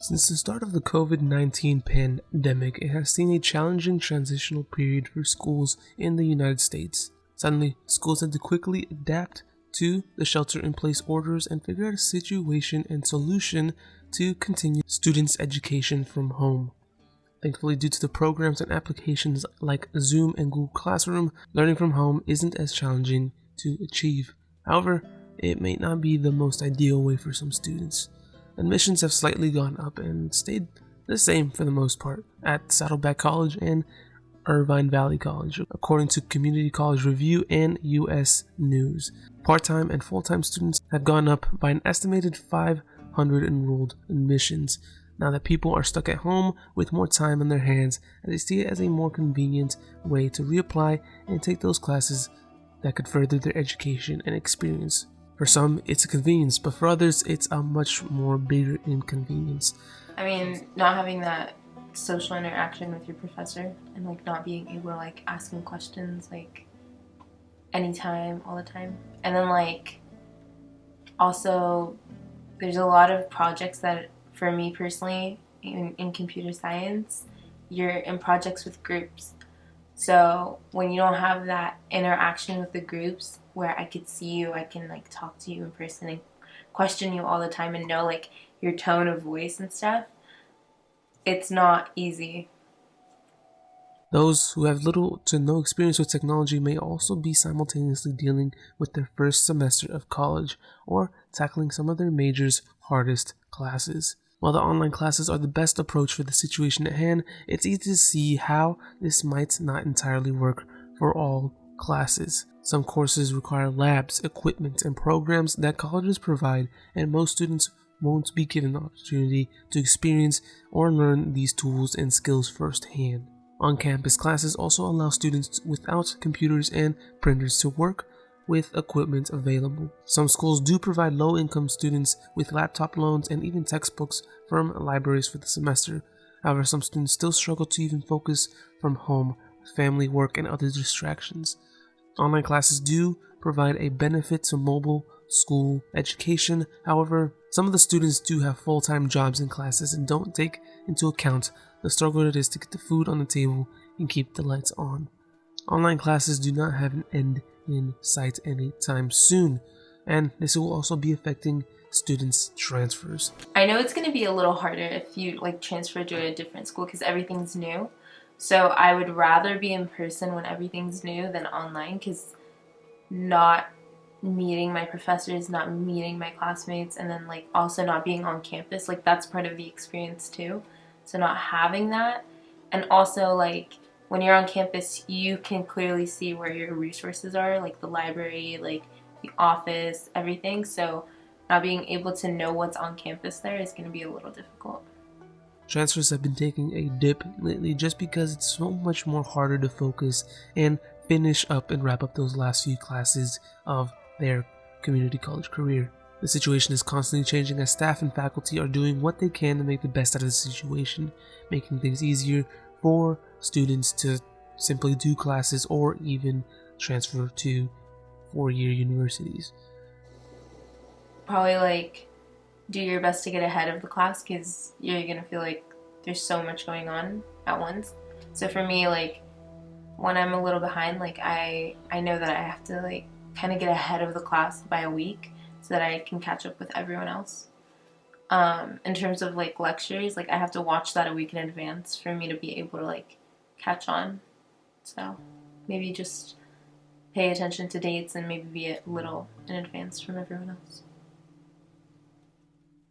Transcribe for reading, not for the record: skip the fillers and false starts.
Since the start of the COVID-19 pandemic, it has seen a challenging transitional period for schools in the United States. Suddenly, schools had to quickly adapt to the shelter-in-place orders and figure out a situation and solution to continue students' education from home. Thankfully, due to the programs and applications like Zoom and Google Classroom, learning from home isn't as challenging to achieve. However, it may not be the most ideal way for some students. Admissions have slightly gone up and stayed the same for the most part at Saddleback College and Irvine Valley College, according to Community College Review and U.S. News. Part-time and full-time students have gone up by an estimated 500 enrolled admissions, now that people are stuck at home with more time on their hands, and they see it as a more convenient way to reapply and take those classes that could further their education and experience. For some, it's a convenience, but for others, it's a much more bigger inconvenience. I mean, not having that social interaction with your professor and not being able to ask him questions anytime, all the time. And then also there's a lot of projects that for me personally in computer science, you're in projects with groups. So when you don't have that interaction with the groups where I could see you, I can talk to you in person and question you all the time and know your tone of voice and stuff, it's not easy. Those who have little to no experience with technology may also be simultaneously dealing with their first semester of college or tackling some of their major's hardest classes. While the online classes are the best approach for the situation at hand, it's easy to see how this might not entirely work for all classes. Some courses require labs, equipment, and programs that colleges provide, and most students won't be given the opportunity to experience or learn these tools and skills firsthand. On-campus classes also allow students without computers and printers to work with equipment available. Some schools do provide low-income students with laptop loans and even textbooks from libraries for the semester. However, some students still struggle to even focus from home with family, work, and other distractions. Online classes do provide a benefit to mobile school education. However, some of the students do have full-time jobs and classes and don't take into account the struggle it is to get the food on the table and keep the lights on. Online classes do not have an end in sight anytime soon, and this will also be affecting students' transfers. I know it's going to be a little harder if you transfer to a different school because everything's new. So I would rather be in person when everything's new than online, because not meeting my professors, not meeting my classmates, and then also not being on campus, that's part of the experience too. So not having that, and also when you're on campus, you can clearly see where your resources are, the library, the office, everything. So not being able to know what's on campus there is going to be a little difficult. Transfers have been taking a dip lately just because it's so much more harder to focus and finish up and wrap up those last few classes of their community college career. The situation is constantly changing as staff and faculty are doing what they can to make the best out of the situation, making things easier for students to simply do classes or even transfer to four-year universities. Probably do your best to get ahead of the class, because you're gonna feel there's so much going on at once. So for me, when I'm a little behind, I know that I have to kind of get ahead of the class by a week so that I can catch up with everyone else. In terms of lectures, I have to watch that a week in advance for me to be able to catch on. So maybe just pay attention to dates and maybe be a little in advance from everyone else.